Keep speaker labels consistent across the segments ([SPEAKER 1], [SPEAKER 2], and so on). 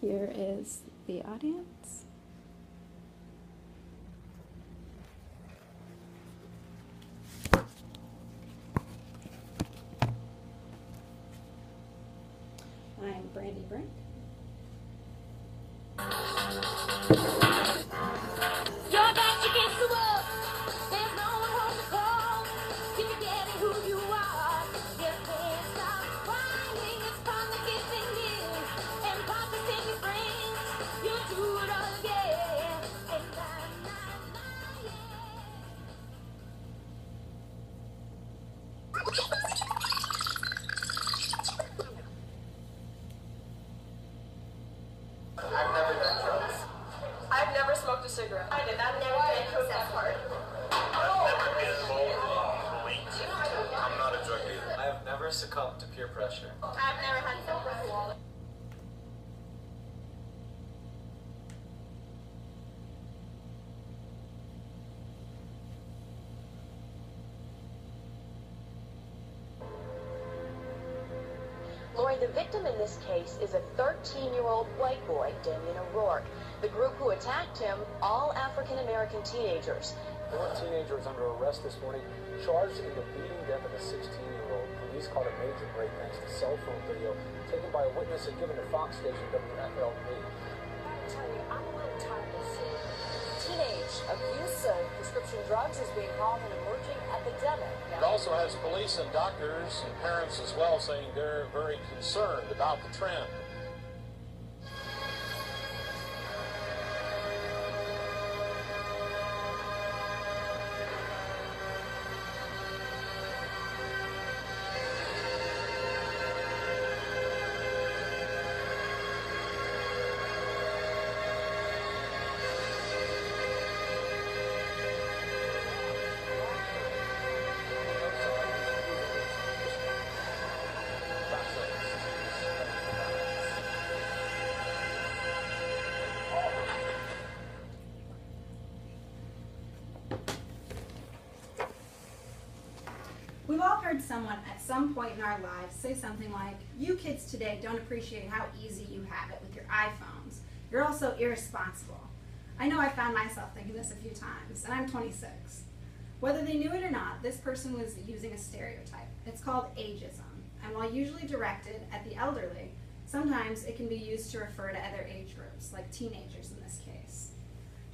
[SPEAKER 1] Here is the audience. I'm Brandy Brink.
[SPEAKER 2] Your back against the wall. There's no one home to call. Keep forgetting who you are. Your can't stop crying. It's time to get in. And Papa send you friends. You'll do it all again. And I'm not lying.
[SPEAKER 3] I've never done drugs.
[SPEAKER 4] I've never smoked a cigarette.
[SPEAKER 3] I did. I've never done coke that hard.
[SPEAKER 5] Never been involved in I'm not a drug dealer.
[SPEAKER 6] I have never succumbed to peer pressure.
[SPEAKER 3] I've never had sex.
[SPEAKER 7] Lori, the victim in this case is a 13-year-old white boy, Damien O'Rourke. The group who attacked him, all African-American teenagers.
[SPEAKER 8] 4 teenagers under arrest this morning, charged in the beating death of a 16-year-old. Police caught a major break thanks to cell phone video taken by a witness and given to Fox station WFLP.
[SPEAKER 7] I tell you, I'm a little tired of seeing teenage abuse of prescription drugs is being called an emerging epidemic.
[SPEAKER 9] It also has police and doctors and parents as well saying they're very concerned about the trend.
[SPEAKER 10] We've all heard someone at some point in our lives say something like, "You kids today don't appreciate how easy you have it with your iPhones. You're all so irresponsible." I know I found myself thinking this a few times, and I'm 26. Whether they knew it or not, this person was using a stereotype. It's called ageism, and while usually directed at the elderly, sometimes it can be used to refer to other age groups, like teenagers in this case.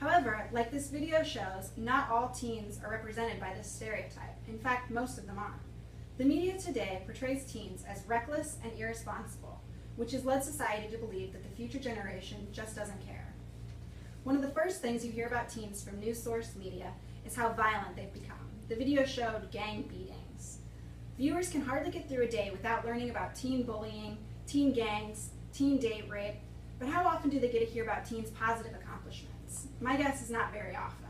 [SPEAKER 10] However, like this video shows, not all teens are represented by this stereotype. In fact, most of them aren't. The media today portrays teens as reckless and irresponsible, which has led society to believe that the future generation just doesn't care. One of the first things you hear about teens from news source media is how violent they've become. The video showed gang beatings. Viewers can hardly get through a day without learning about teen bullying, teen gangs, teen date rape, but how often do they get to hear about teens' positive accomplishments? My guess is not very often.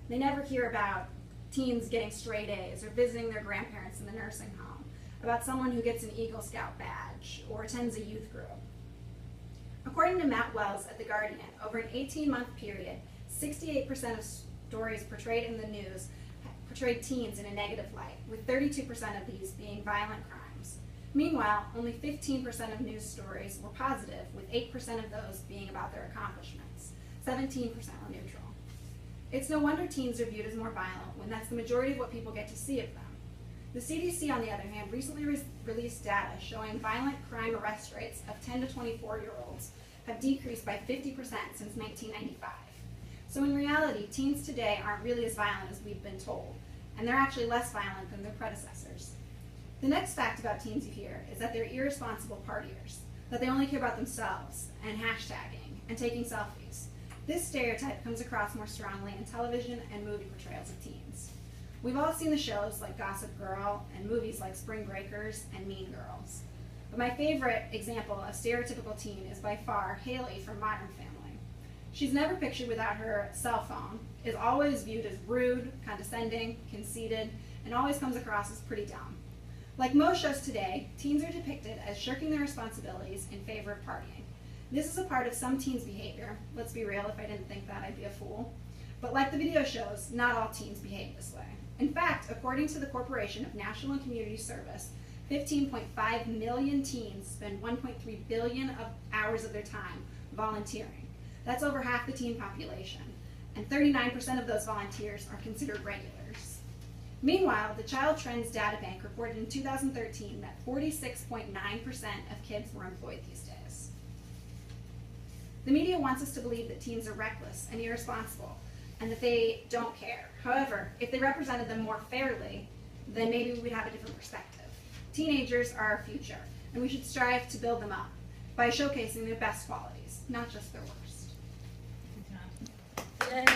[SPEAKER 10] They never hear about teens getting straight A's or visiting their grandparents in the nursing home, about someone who gets an Eagle Scout badge or attends a youth group. According to Matt Wells at The Guardian, over an 18-month period, 68% of stories portrayed in the news portrayed teens in a negative light, with 32% of these being violent crimes. Meanwhile, only 15% of news stories were positive, with 8% of those being about their accomplishments. 17% were neutral. It's no wonder teens are viewed as more violent when that's the majority of what people get to see of them. The CDC, on the other hand, recently released data showing violent crime arrest rates of 10 to 24-year-olds have decreased by 50% since 1995. So in reality, teens today aren't really as violent as we've been told, and they're actually less violent than their predecessors. The next fact about teens you hear is that they're irresponsible partiers, that they only care about themselves and hashtagging and taking selfies. This stereotype comes across more strongly in television and movie portrayals of teens. We've all seen the shows like Gossip Girl and movies like Spring Breakers and Mean Girls. But my favorite example of stereotypical teen is by far Haley from Modern Family. She's never pictured without her cell phone, is always viewed as rude, condescending, conceited, and always comes across as pretty dumb. Like most shows today, teens are depicted as shirking their responsibilities in favor of partying. This is a part of some teens' behavior. Let's be real, if I didn't think that, I'd be a fool. But like the video shows, not all teens behave this way. In fact, according to the Corporation of National and Community Service, 15.5 million teens spend 1.3 billion hours of their time volunteering. That's over half the teen population, and 39% of those volunteers are considered regulars. Meanwhile, the Child Trends Data Bank reported in 2013 that 46.9% of kids were employed these days. The media wants us to believe that teens are reckless and irresponsible, and that they don't care. However, if they represented them more fairly, then maybe we would have a different perspective. Teenagers are our future, and we should strive to build them up by showcasing their best qualities, not just their worst.
[SPEAKER 2] Yeah.